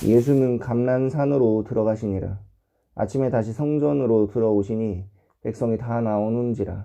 예수는 감람산으로 들어가시니라. 아침에 다시 성전으로 들어오시니 백성이 다 나오는지라.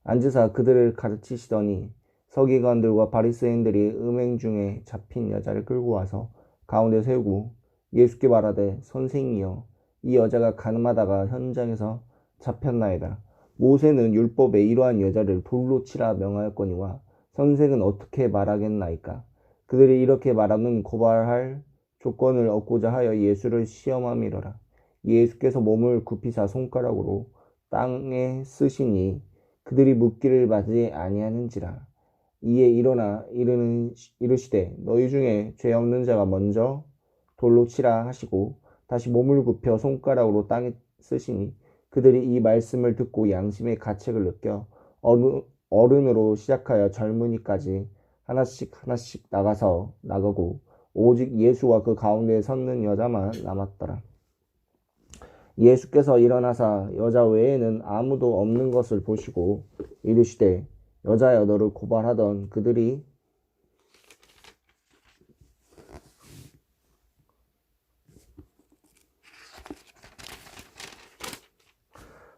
앉으사 그들을 가르치시더니 서기관들과 바리새인들이 음행 중에 잡힌 여자를 끌고 와서 가운데 세우고 예수께 말하되, 선생이여, 이 여자가 가늠하다가 현장에서 잡혔나이다. 모세는 율법에 이러한 여자를 돌로 치라 명하였거니와 선생은 어떻게 말하겠나이까? 그들이 이렇게 말하면 고발할 조건을 얻고자 하여 예수를 시험함이로라. 예수께서 몸을 굽히사 손가락으로 땅에 쓰시니 그들이 묻기를 받지 아니하는지라. 이에 일어나 이르시되, 너희 중에 죄 없는 자가 먼저 돌로 치라 하시고 다시 몸을 굽혀 손가락으로 땅에 쓰시니 그들이 이 말씀을 듣고 양심의 가책을 느껴 어른으로 시작하여 젊은이까지 하나씩 나가고 오직 예수와 그 가운데에 섰는 여자만 남았더라. 예수께서 일어나사 여자 외에는 아무도 없는 것을 보시고 이르시되, 여자여, 너를 고발하던 그들이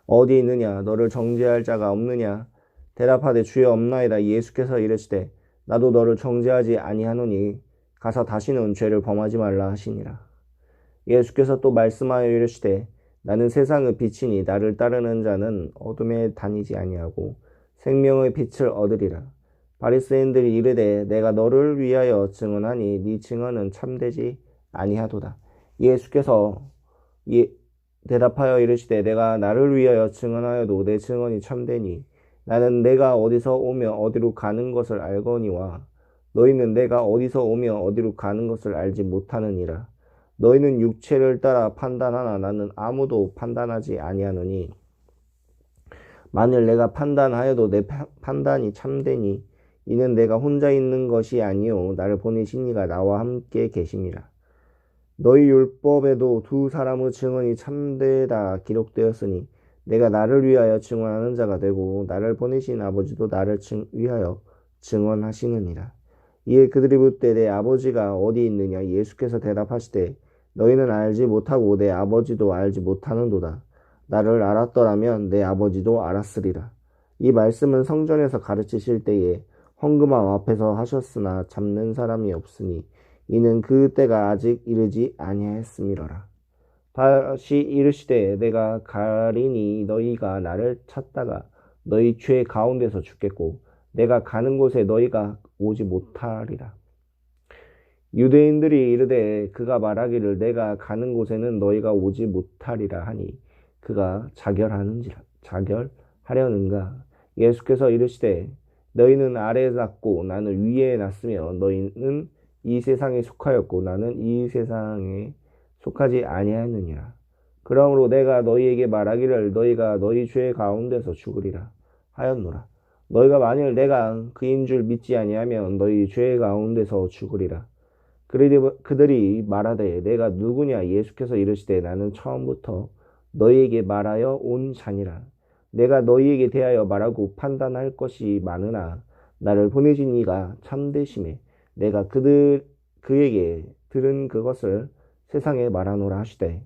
어디 있느냐? 너를 정죄할 자가 없느냐? 대답하되, 주여, 없나이다. 예수께서 이르시되, 나도 너를 정죄하지 아니하노니 가서 다시는 죄를 범하지 말라 하시니라. 예수께서 또 말씀하여 이르시되, 나는 세상의 빛이니 나를 따르는 자는 어둠에 다니지 아니하고 생명의 빛을 얻으리라. 바리새인들이 이르되, 내가 너를 위하여 증언하니 네 증언은 참되지 아니하도다. 예수께서 대답하여 이르시되, 내가 나를 위하여 증언하여도 내 증언이 참되니 나는 내가 어디서 오며 어디로 가는 것을 알거니와 너희는 내가 어디서 오며 어디로 가는 것을 알지 못하느니라. 너희는 육체를 따라 판단하나 나는 아무도 판단하지 아니하노니 만일 내가 판단하여도 내 판단이 참되니 이는 내가 혼자 있는 것이 아니요 나를 보내신 이가 나와 함께 계심이라. 너희 율법에도 두 사람의 증언이 참되다 기록되었으니 내가 나를 위하여 증언하는 자가 되고 나를 보내신 아버지도 나를 위하여 증언하시느니라. 이에 그들이 묻되, 내 아버지가 어디 있느냐? 예수께서 대답하시되, 너희는 알지 못하고 내 아버지도 알지 못하는도다. 나를 알았더라면 내 아버지도 알았으리라. 이 말씀은 성전에서 가르치실 때에 헌금함 앞에서 하셨으나 잡는 사람이 없으니 이는 그 때가 아직 이르지 아니하였음이로라. 다시 이르시되, 내가 가리니 너희가 나를 찾다가 너희 죄 가운데서 죽겠고 내가 가는 곳에 너희가 오지 못하리라. 유대인들이 이르되, 그가 말하기를 내가 가는 곳에는 너희가 오지 못하리라 하니 그가 자결하려는가? 예수께서 이르시되, 너희는 아래에 났고 나는 위에 났으며 너희는 이 세상에 속하였고 나는 이 세상에 속하지 아니하였느니라. 그러므로 내가 너희에게 말하기를 너희가 너희 죄 가운데서 죽으리라 하였노라. 너희가 만일 내가 그인 줄 믿지 아니하면 너희 죄 가운데서 죽으리라. 그들이 말하되, 내가 누구냐? 예수께서 이르시되, 나는 처음부터 너희에게 말하여 온 자니라. 내가 너희에게 대하여 말하고 판단할 것이 많으나 나를 보내신 이가 참되심에 내가 그에게 들은 그것을 세상에 말하노라 하시되,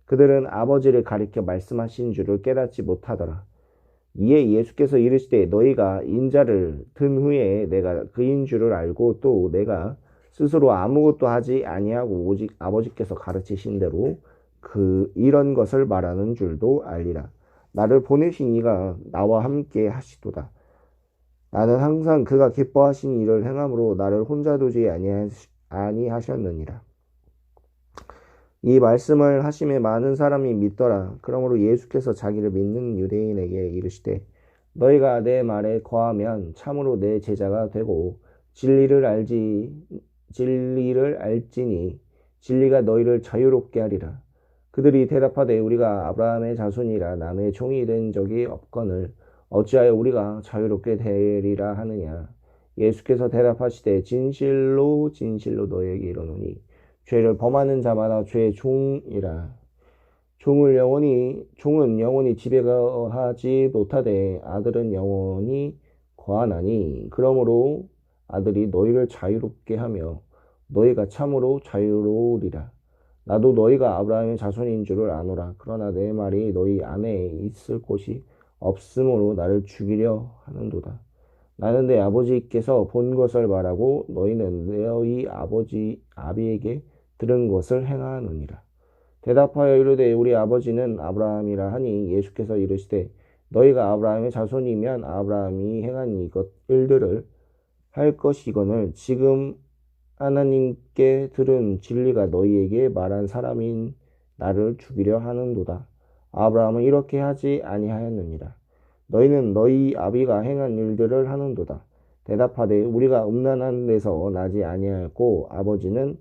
그들은 아버지를 가리켜 말씀하신 줄을 깨닫지 못하더라. 이에 예수께서 이르시되, 너희가 인자를 든 후에 내가 그인 줄을 알고 또 내가 스스로 아무것도 하지 아니하고 오직 아버지께서 가르치신 대로 이런 것을 말하는 줄도 알리라. 나를 보내신 이가 나와 함께 하시도다. 나는 항상 그가 기뻐하신 일을 행함으로 나를 혼자 두지 아니하셨느니라. 이 말씀을 하심에 많은 사람이 믿더라. 그러므로 예수께서 자기를 믿는 유대인에게 이르시되, 너희가 내 말에 거하면 참으로 내 제자가 되고 진리를 알지니 진리가 너희를 자유롭게 하리라. 그들이 대답하되, 우리가 아브라함의 자손이라 남의 종이 된 적이 없거늘 어찌하여 우리가 자유롭게 되리라 하느냐? 예수께서 대답하시되, 진실로 너희에게 이르노니 죄를 범하는 자마다 죄의 종이라. 종은 영원히 집에 거하지 못하되 아들은 영원히 거하나니, 그러므로 아들이 너희를 자유롭게 하며 너희가 참으로 자유로우리라. 나도 너희가 아브라함의 자손인 줄을 아노라. 그러나 내 말이 너희 안에 있을 곳이 없으므로 나를 죽이려 하는도다. 나는 내 아버지께서 본 것을 말하고 너희는 너희 아버지 아비에게 들은 것을 행하느니라. 대답하여 이르되 우리 아버지는 아브라함이라 하니 예수께서 이르시되 너희가 아브라함의 자손이면 아브라함이 행한 이것 일들을 할 것이거늘 지금 하나님께 들은 진리가 너희에게 말한 사람인 나를 죽이려 하는도다. 아브라함은 이렇게 하지 아니하였느니라. 너희는 너희 아비가 행한 일들을 하는도다. 대답하되 우리가 음란한 데서 나지 아니하였고 아버지는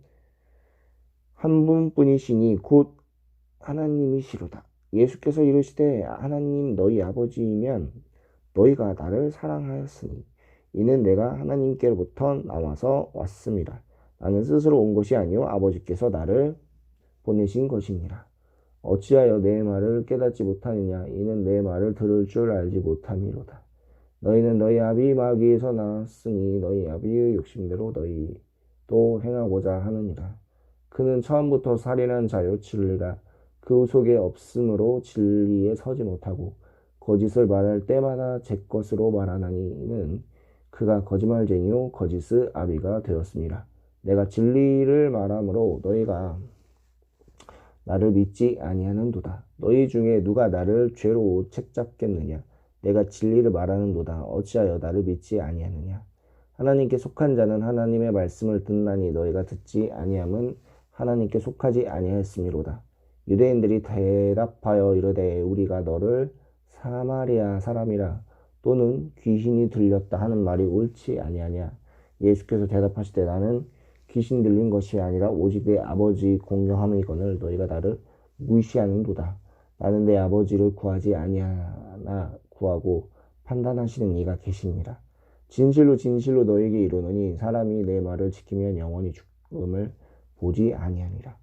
한 분뿐이시니 곧 하나님이시로다. 예수께서 이르시되 하나님 너희 아버지이면 너희가 나를 사랑하였으니 이는 내가 하나님께로부터 나와서 왔습니다. 나는 스스로 온 것이 아니요 아버지께서 나를 보내신 것이니라. 어찌하여 내 말을 깨닫지 못하느냐. 이는 내 말을 들을 줄 알지 못함이로다. 너희는 너희 아비 마귀에서 나왔으니 너희 아비의 욕심대로 너희도 행하고자 하느니라. 그는 처음부터 살인한 자요 진리가 그 속에 없으므로 진리에 서지 못하고 거짓을 말할 때마다 제 것으로 말하나니 이는 그가 거짓말쟁이요 거짓의 아비가 되었습니다. 내가 진리를 말하므로 너희가 나를 믿지 아니하는도다. 너희 중에 누가 나를 죄로 책잡겠느냐. 내가 진리를 말하는도다. 어찌하여 나를 믿지 아니하느냐. 하나님께 속한 자는 하나님의 말씀을 듣나니 너희가 듣지 아니함은 하나님께 속하지 아니하였음이로다. 유대인들이 대답하여 이르되 우리가 너를 사마리아 사람이라 또는 귀신이 들렸다 하는 말이 옳지 아니하냐. 예수께서 대답하시되 나는 귀신 들린 것이 아니라 오직 내 아버지 공경함이거늘 너희가 나를 무시하는도다. 나는 내 아버지를 구하지 아니하나 구하고 판단하시는 이가 계시니라. 진실로 진실로 너에게 이르노니 사람이 내 말을 지키면 영원히 죽음을 보지 아니하니라.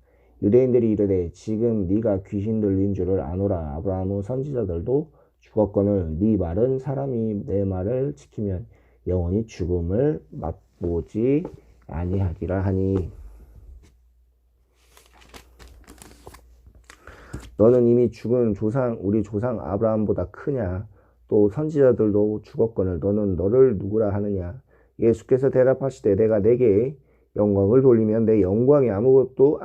유대인들이 이르되 지금 네가 귀신 들린 줄을 아노라. 아브라함의 선지자들도 죽었거늘 네 말은 사람이 내 말을 지키면 영원히 죽음을 맛보지 아니하리라 하니 너는 이미 죽은 우리 조상 아브라함보다 크냐. 또 선지자들도 죽었거늘 너는 너를 누구라 하느냐. 예수께서 대답하시되 내가 내게 영광을 돌리면 내 영광이 아무것도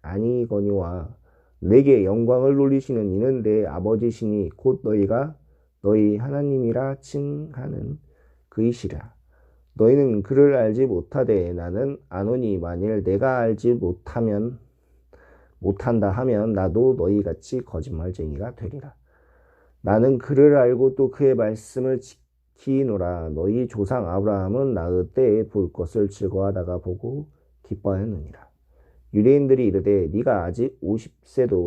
아니거니와 내게 영광을 돌리시는 이는 내 아버지시니 곧 너희가 너희 하나님이라 칭하는 그이시라. 너희는 그를 알지 못하되 나는 아노니 만일 내가 알지 못한다 하면 나도 너희같이 거짓말쟁이가 되리라. 나는 그를 알고 또 그의 말씀을 지키노라. 너희 조상 아브라함은 나의 때에 볼 것을 즐거워하다가 보고 기뻐하였느니라. 유대인들이 이르되 네가 아직 50세도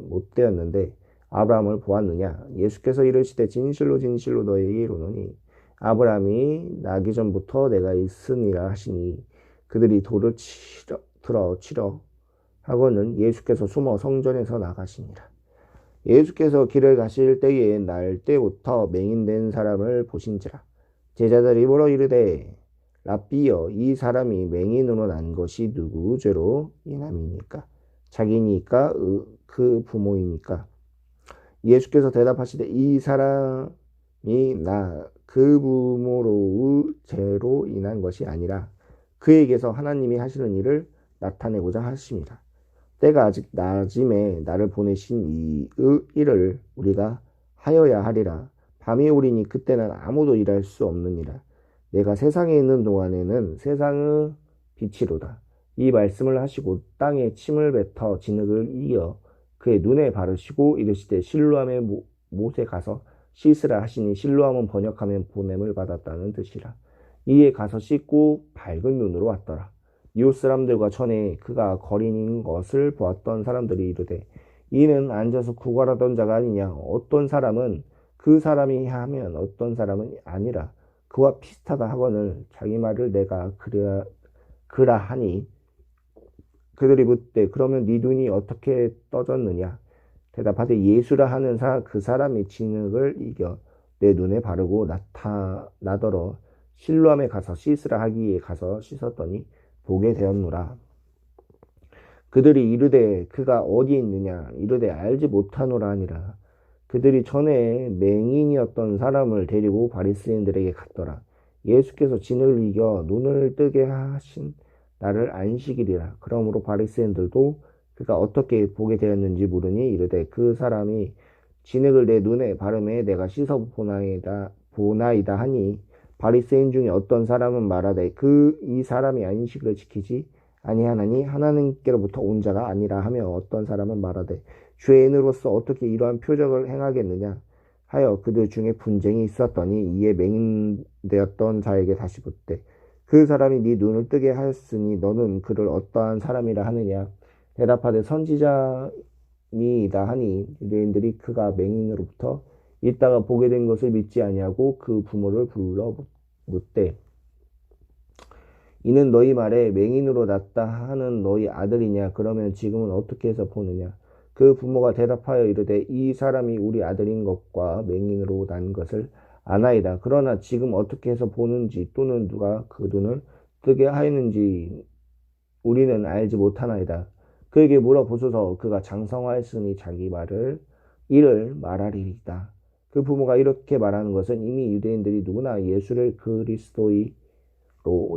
못 되었는데 아브라함을 보았느냐. 예수께서 이르시되 진실로 진실로 너희에게 이르노니 아브라함이 나기 전부터 내가 있으니라 하시니 그들이 돌을 치러 하고는 예수께서 숨어 성전에서 나가시니라. 예수께서 길을 가실 때에 날 때부터 맹인된 사람을 보신지라. 제자들이 물어 이르되 랍비여 이 사람이 맹인으로 난 것이 누구 죄로 인함이니까 자기니까 그 부모이니까. 예수께서 대답하시되 이 사람이 그 부모로의 죄로 인한 것이 아니라 그에게서 하나님이 하시는 일을 나타내고자 하십니다. 때가 아직 낮음에 나를 보내신 이 일을 우리가 하여야 하리라. 밤이 오리니 그때는 아무도 일할 수 없느니라. 내가 세상에 있는 동안에는 세상의 빛이로다. 이 말씀을 하시고 땅에 침을 뱉어 진흙을 이겨 그의 눈에 바르시고 이르시되 실로암에 못에 가서 씻으라 하시니 실로암은 번역하면 보냄을 받았다는 뜻이라. 이에 가서 씻고 밝은 눈으로 왔더라. 이웃 사람들과 전에 그가 거린인 것을 보았던 사람들이 이르되 이는 앉아서 구걸하던 자가 아니냐. 어떤 사람은 그 사람이 하면 어떤 사람은 아니라 그와 비슷하다 하거늘 자기 말을 내가 그라 하니 그들이 묻되 그러면 네 눈이 어떻게 떠졌느냐. 대답하되 예수라 하는 그 사람이 진흙을 이겨 내 눈에 바르고 나더러 실로암에 가서 씻으라 하기에 가서 씻었더니 보게 되었노라. 그들이 이르되 그가 어디 있느냐 이르되 알지 못하노라 하니라. 그들이 전에 맹인이었던 사람을 데리고 바리새인들에게 갔더라. 예수께서 진을 이겨 눈을 뜨게 하신 나를 안식일이라. 그러므로 바리새인들도 그가 어떻게 보게 되었는지 물으니 이르되 그 사람이 진흙을 내 눈에 바르매 내가 씻어 보나이다 하니, 바리새인 중에 어떤 사람은 말하되 이 사람이 안식일을 지키지 아니하나니 하나님께로부터 온 자가 아니라 하며, 어떤 사람은 말하되 죄인으로서 어떻게 이러한 표적을 행하겠느냐 하여 그들 중에 분쟁이 있었더니, 이에 맹인되었던 자에게 다시 묻되 그 사람이 네 눈을 뜨게 하였으니 너는 그를 어떠한 사람이라 하느냐. 대답하되 선지자니이다 하니, 유대인들이 그가 맹인으로부터 있다가 보게 된 것을 믿지 아니하고 그 부모를 불러 묻되 이는 너희 말에 맹인으로 났다 하는 너희 아들이냐? 그러면 지금은 어떻게 해서 보느냐? 그 부모가 대답하여 이르되 이 사람이 우리 아들인 것과 맹인으로 난 것을 아나이다. 그러나 지금 어떻게 해서 보는지 또는 누가 그 눈을 뜨게 하였는지 우리는 알지 못하나이다. 그에게 물어보소서. 그가 장성하였으니 자기 일을 말하리이다. 그 부모가 이렇게 말하는 것은 이미 유대인들이 누구나 예수를 그리스도이로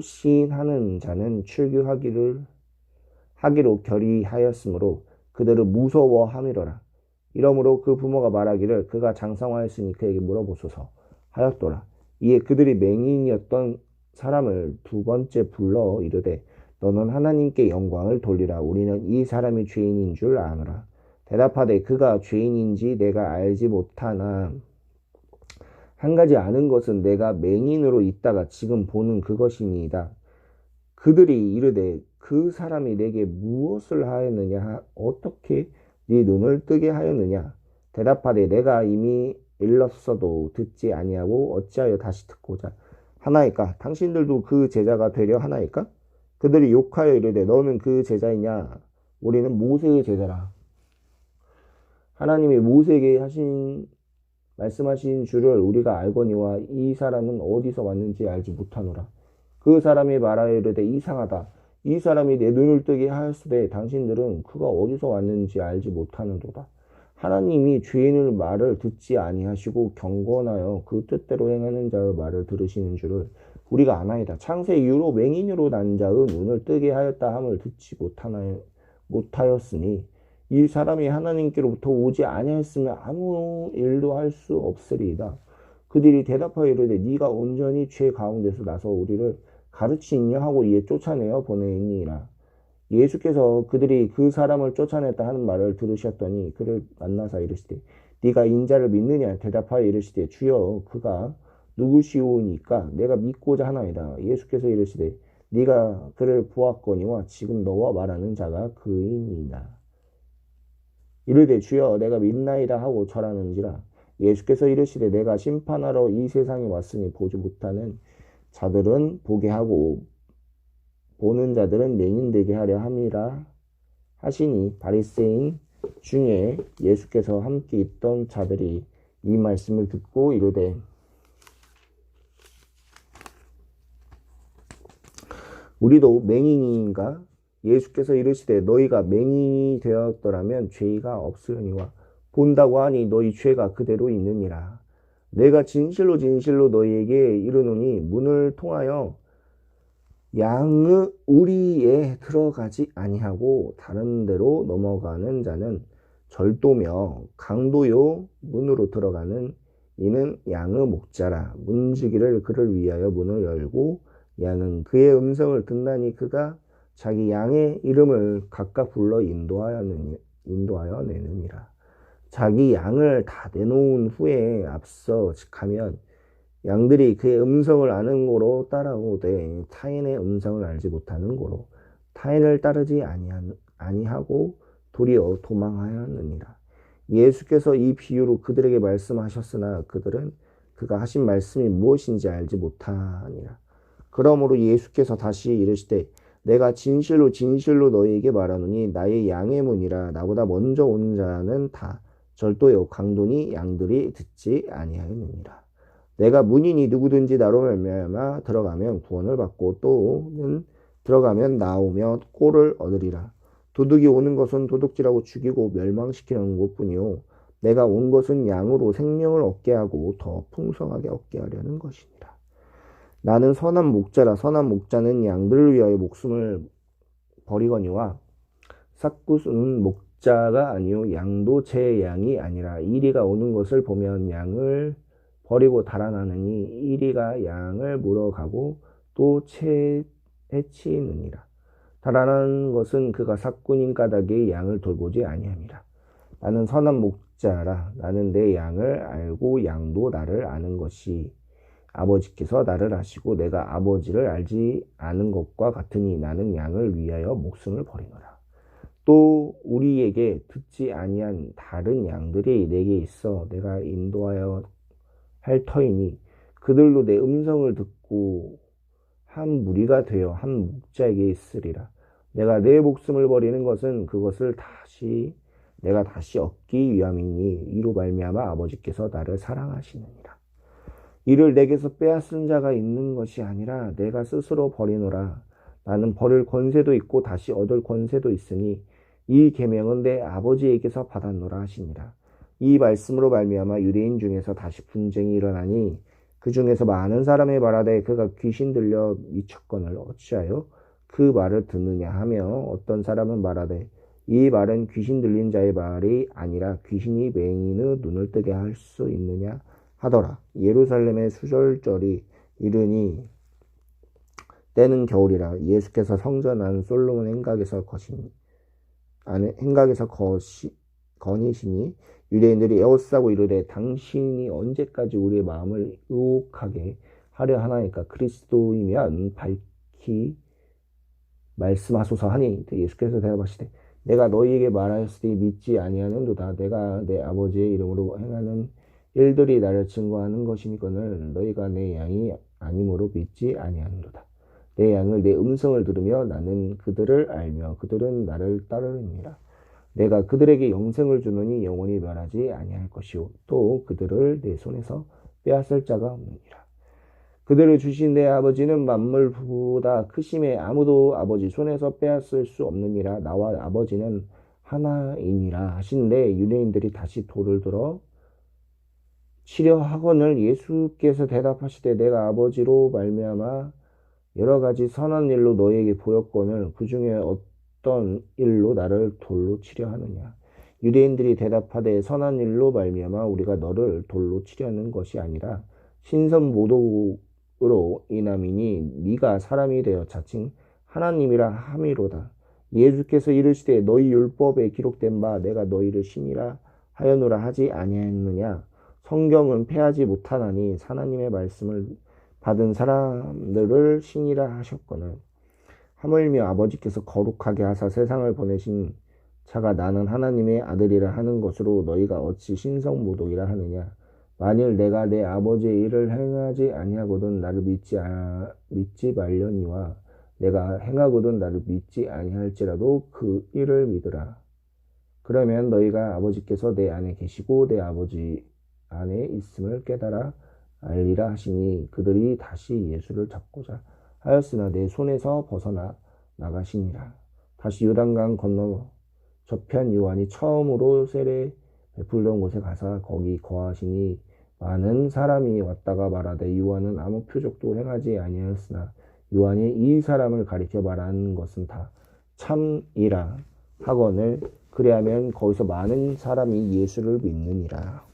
시인하는 자는 출교하기로 결의하였으므로 그들을 무서워함이로라. 이러므로 그 부모가 말하기를 그가 장성하였으니 그에게 물어보소서 하였더라. 이에 그들이 맹인이었던 사람을 두 번째 불러 이르되 너는 하나님께 영광을 돌리라. 우리는 이 사람이 죄인인 줄 아노라. 대답하되 그가 죄인인지 내가 알지 못하나 한 가지 아는 것은 내가 맹인으로 있다가 지금 보는 그것이니이다. 그들이 이르되 그 사람이 내게 무엇을 하였느냐? 어떻게 네 눈을 뜨게 하였느냐? 대답하되 내가 이미 일렀어도 듣지 아니하고 어찌하여 다시 듣고자 하나이까? 당신들도 그 제자가 되려 하나이까? 그들이 욕하여 이르되 너는 그 제자이냐? 우리는 모세의 제자라. 하나님이 모세에게 말씀하신 줄을 우리가 알거니와 이 사람은 어디서 왔는지 알지 못하노라. 그 사람이 말하여 이르되 이상하다. 이 사람이 내 눈을 뜨게 하였으되 당신들은 그가 어디서 왔는지 알지 못하는도다. 하나님이 죄인의 말을 듣지 아니하시고 경건하여 그 뜻대로 행하는 자의 말을 들으시는 줄을 우리가 아나이다. 창세 이후로 맹인으로 난 자의 눈을 뜨게 하였다 함을 듣지 못하였으니 이 사람이 하나님께로부터 오지 아니하였으면 아무 일도 할 수 없으리이다. 그들이 대답하여 이르되 네가 온전히 죄 가운데서 나서 우리를 가르치냐 하고 이에 쫓아내어 보내니라. 예수께서 그들이 그 사람을 쫓아냈다 하는 말을 들으셨더니 그를 만나사 이르시되 네가 인자를 믿느냐? 대답하여 이르시되 주여 그가 누구시오니까 내가 믿고자 하나이다. 예수께서 이르시되 네가 그를 보았거니와 지금 너와 말하는 자가 그이니이다. 이르되 주여 내가 믿나이다 하고 절하는지라. 예수께서 이르시되 내가 심판하러 이 세상에 왔으니 보지 못하는 자들은 보게 하고 보는 자들은 맹인되게 하려 함이라 하시니, 바리새인 중에 예수께서 함께 있던 자들이 이 말씀을 듣고 이르되 우리도 맹인인가? 예수께서 이르시되 너희가 맹인이 되었더라면 죄가 없으려니와 본다고 하니 너희 죄가 그대로 있느니라. 내가 진실로 진실로 너희에게 이르노니 문을 통하여 양의 우리에 들어가지 아니하고 다른 데로 넘어가는 자는 절도며 강도요. 문으로 들어가는 이는 양의 목자라. 문지기를 그를 위하여 문을 열고 양은 그의 음성을 듣나니 그가 자기 양의 이름을 각각 불러 인도하여 내느니라. 자기 양을 다 내놓은 후에 앞서 가면 양들이 그의 음성을 아는 고로 따라오되 타인의 음성을 알지 못하는 고로 타인을 따르지 아니하고 도리어 도망하였느니라. 예수께서 이 비유로 그들에게 말씀하셨으나 그들은 그가 하신 말씀이 무엇인지 알지 못하니라. 그러므로 예수께서 다시 이르시되 내가 진실로 진실로 너희에게 말하노니 나의 양의 문이라. 나보다 먼저 온 자는 다 절도요 강도니 양들이 듣지 아니하였느니라. 내가 문이니 누구든지 나로 말미암아 들어가면 구원을 받고 또는 들어가면 나오며 꼴을 얻으리라. 도둑이 오는 것은 도둑질하고 죽이고 멸망시키는 것뿐이요 내가 온 것은 양으로 생명을 얻게 하고 더 풍성하게 얻게 하려는 것이니라. 나는 선한 목자라. 선한 목자는 양들을 위하여 목숨을 버리거니와 삭구스는 목자가 아니요 양도 제 양이 아니라 이리가 오는 것을 보면 양을 버리고 달아나느니 이리가 양을 물어가고 또 해치느니라. 달아나는 것은 그가 삭군인 까닭에 양을 돌보지 아니함이라. 나는 선한 목자라. 나는 내 양을 알고 양도 나를 아는 것이 아버지께서 나를 아시고 내가 아버지를 알지 않은 것과 같으니 나는 양을 위하여 목숨을 버리노라. 또 우리에게 듣지 아니한 다른 양들이 내게 있어 내가 인도하여 할 터이니 그들도 내 음성을 듣고 한 무리가 되어 한 목자에게 있으리라. 내가 내 목숨을 버리는 것은 그것을 내가 다시 얻기 위함이니 이로 말미암아 아버지께서 나를 사랑하시느니라. 이를 내게서 빼앗은 자가 있는 것이 아니라 내가 스스로 버리노라. 나는 버릴 권세도 있고 다시 얻을 권세도 있으니 이 계명은 내 아버지에게서 받았노라 하시니라. 이 말씀으로 말미암아 유대인 중에서 다시 분쟁이 일어나니 그 중에서 많은 사람이 말하되 그가 귀신 들려 미쳤거늘 어찌하여 그 말을 듣느냐 하며 어떤 사람은 말하되 이 말은 귀신 들린 자의 말이 아니라 귀신이 맹인의 눈을 뜨게 할 수 있느냐 하더라. 예루살렘의 수절절이 이르니 때는 겨울이라. 예수께서 성전 안 솔로몬 행각에서 거니시니 유대인들이 에워싸고 이르되 당신이 언제까지 우리의 마음을 의혹하게 하려 하나이까. 그리스도이면 밝히 말씀하소서 하니 예수께서 대답하시되 내가 너희에게 말하였으니 믿지 아니하는도다. 내가 내 아버지의 이름으로 행하는 일들이 나를 증거하는 것이니거늘 너희가 내 양이 아니므로 믿지 아니하는도다. 내 양을 내 음성을 들으며 나는 그들을 알며 그들은 나를 따르느니라. 내가 그들에게 영생을 주노니 영원히 멸하지 아니할 것이요 또 그들을 내 손에서 빼앗을 자가 없느니라. 그들을 주신 내 아버지는 만물보다 크심에 아무도 아버지 손에서 빼앗을 수 없느니라. 나와 아버지는 하나이니라 하신데 유대인들이 다시 돌을 들어 치려 하거늘 예수께서 대답하시되 내가 아버지로 말미암아 여러 가지 선한 일로 너희에게 보였거늘 그 중에 어떤 일로 나를 돌로 치려 하느냐. 유대인들이 대답하되 선한 일로 말미암아 우리가 너를 돌로 치려는 것이 아니라 신선모독으로 인함이니 네가 사람이 되어 자칭 하나님이라 함이로다. 예수께서 이르시되 너희 율법에 기록된 바 내가 너희를 신이라 하였노라 하지 아니하였느냐. 성경은 패하지 못하나니 하나님의 말씀을 받은 사람들을 신이라 하셨거늘 하물며 아버지께서 거룩하게 하사 세상을 보내신 자가 나는 하나님의 아들이라 하는 것으로 너희가 어찌 신성모독이라 하느냐. 만일 내가 내 아버지의 일을 행하지 아니하거든 나를 믿지 말려니와 내가 행하거든 나를 믿지 아니할지라도 그 일을 믿으라. 그러면 너희가 아버지께서 내 안에 계시고 내 아버지 안에 있음을 깨달아 알리라 하시니 그들이 다시 예수를 잡고자 하였으나 내 손에서 벗어나 나가시니라. 다시 요단강 건너 저편 요한이 처음으로 세례 베풀던 곳에 가서 거기 거하시니 많은 사람이 왔다가 말하되 요한은 아무 표적도 행하지 아니하였으나 요한이 이 사람을 가리켜 말하는 것은 다 참이라 하거늘 그리하면 거기서 많은 사람이 예수를 믿느니라.